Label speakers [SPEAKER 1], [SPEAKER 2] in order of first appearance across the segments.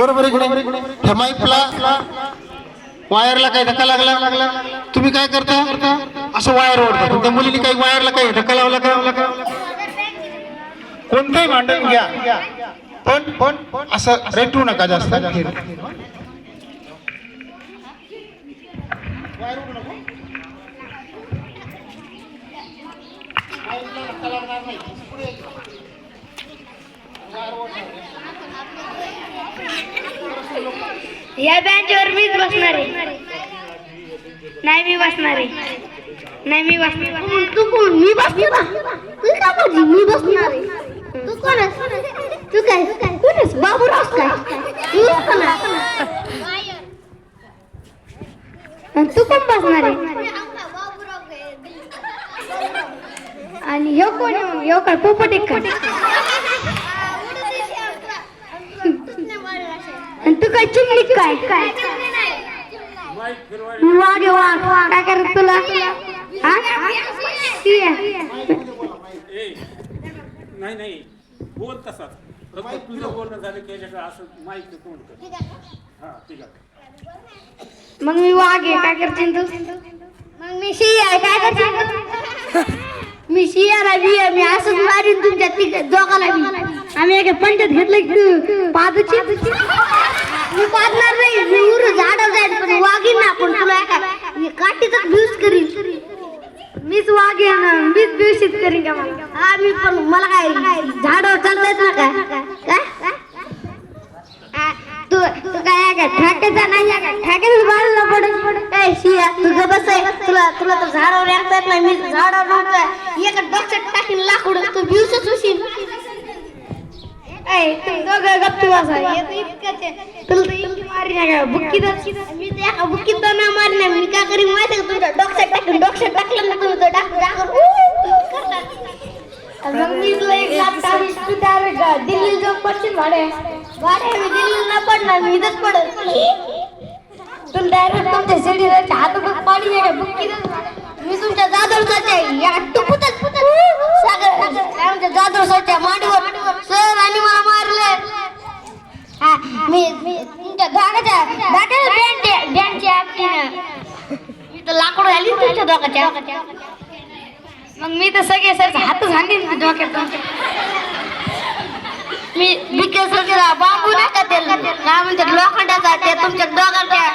[SPEAKER 1] बरोबर इकडे ह्या माईपला वायरला काही धक्का लागला तुम्ही काय करता असं वायर ओढता त्या मुलीने काही वायरला काही धक्का लावला का कोणतंही भांडण घ्या पण असं रेटू नका जास्त
[SPEAKER 2] या बेंचवर मीच बसणार आहे. नाही मी बसणार आहे. नाही मी बसणार.
[SPEAKER 3] तू कोण? मी बसणार. तू का पाहिजे? मी बसणार आहे. तू कोण आहेस? तू काय कोण आहेस? बाबूराव काय? तू कोण आहेस?
[SPEAKER 2] तू कोण बसणार आहे? आणि ह्यो कोण ह्यो काय पोपट एक का? आणि तू काय चिमणी काय वाघ वाघ काय करत तुला
[SPEAKER 4] नाही नाही बोल तसाच तुझं बोलणं झालं की असं माहिती कोण हा ठीक आहे.
[SPEAKER 2] मग मी वाघ आहे काय करशील तू?
[SPEAKER 3] मग मी शिया आहे काय करशील? मी शियाला मी असंच मारीन तुमच्या दोघाला मी.
[SPEAKER 2] आम्ही एका पंचायत घेतलं की पादची
[SPEAKER 3] मी पाडणार नाही. मी उर झाडावर जाईल पण वागीन ना पण तुला काय काठीचा यूज करीन.
[SPEAKER 2] मीच वाघ आहे ना मीच दूषित करीन का मला.
[SPEAKER 3] हा मी पण मला काय झाडावर चालता येत ना काय
[SPEAKER 2] तू तू काय ठाक्याचा नाही का ठाक्याचा बाळला पडत
[SPEAKER 3] काय शिया तुझं बस आहे. तुला तर झाडावर येता येत नाही. मी झाडावर नव्हतं एका डोक्यात टाकीन लाकूड तू भिवसच होशील.
[SPEAKER 2] तू दोघं गप्पी बसा तुला तर इतकी मारी नाही का बुक्कीत
[SPEAKER 3] मी ते एका बुक्कीत ना मारी नाही. मी काय करीन माहिती का तुझ्या डोक्यात टाकलं ना तुम्ही
[SPEAKER 2] मग मी तुला एक लाख तू त्या दिल्ली जाऊन पडशील भाडे
[SPEAKER 3] मी दिल्लीला न पडणार मी इथंच पडत.
[SPEAKER 2] तुला डायरेक्ट तुमच्या शरीराच्या हातात पाणी नाही का बुक्कीत
[SPEAKER 3] मी तुमच्या जाधवसाच्या या टुकुतच सागर जाधवसाच्या मांडीवर सर आणि मला मारले. हा मी तुमच्या दाटाला बँडच्या आपलीनं मी तर लाकूड घालीन तुमच्या दोघाच्या.
[SPEAKER 2] मग मी तर सगळे सर हातच हाणीन डोक्यात.
[SPEAKER 3] मी बिकेसरला बांबू नाही का ते काय म्हणतात लोखंडाचा ते तुमच्या दोघांच्या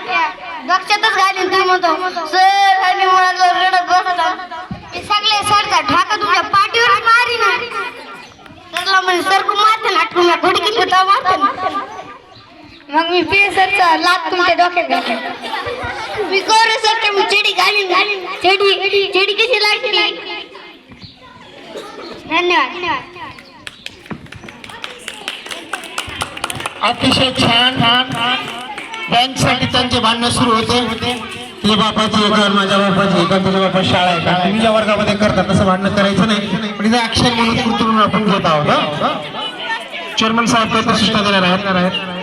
[SPEAKER 3] लक्षातच घालीन. तुम्ही म्हणतो सर आणि मला रडत बसता. मी सगळे सरचा ठाका तुमच्या पाठीवर मारी ना सरला म्हणजे सरकू मारते ना आठवून घडकीत होता मारते ना.
[SPEAKER 2] मग मी पेसरचा लात तुमच्या डोक्यात घालते.
[SPEAKER 3] मी कोरे सरच्या मी चेडी घालीन चेडी कशी लागते. धन्यवाद.
[SPEAKER 1] अतिशय छान बँकसाठी त्यांचे भांडणं सुरू होते. तुझ्या बापाची घर माझ्या बापाची का तुझ्या बापा शाळा आहे का तुम्ही ज्या वर्गामध्ये करता तसं भांडणं करायचं नाही. पण इथे ऍक्शन म्हणून कृत्रिम आपण घेत आहोत. चेअरमन साहेब सूचना देणार आहेत.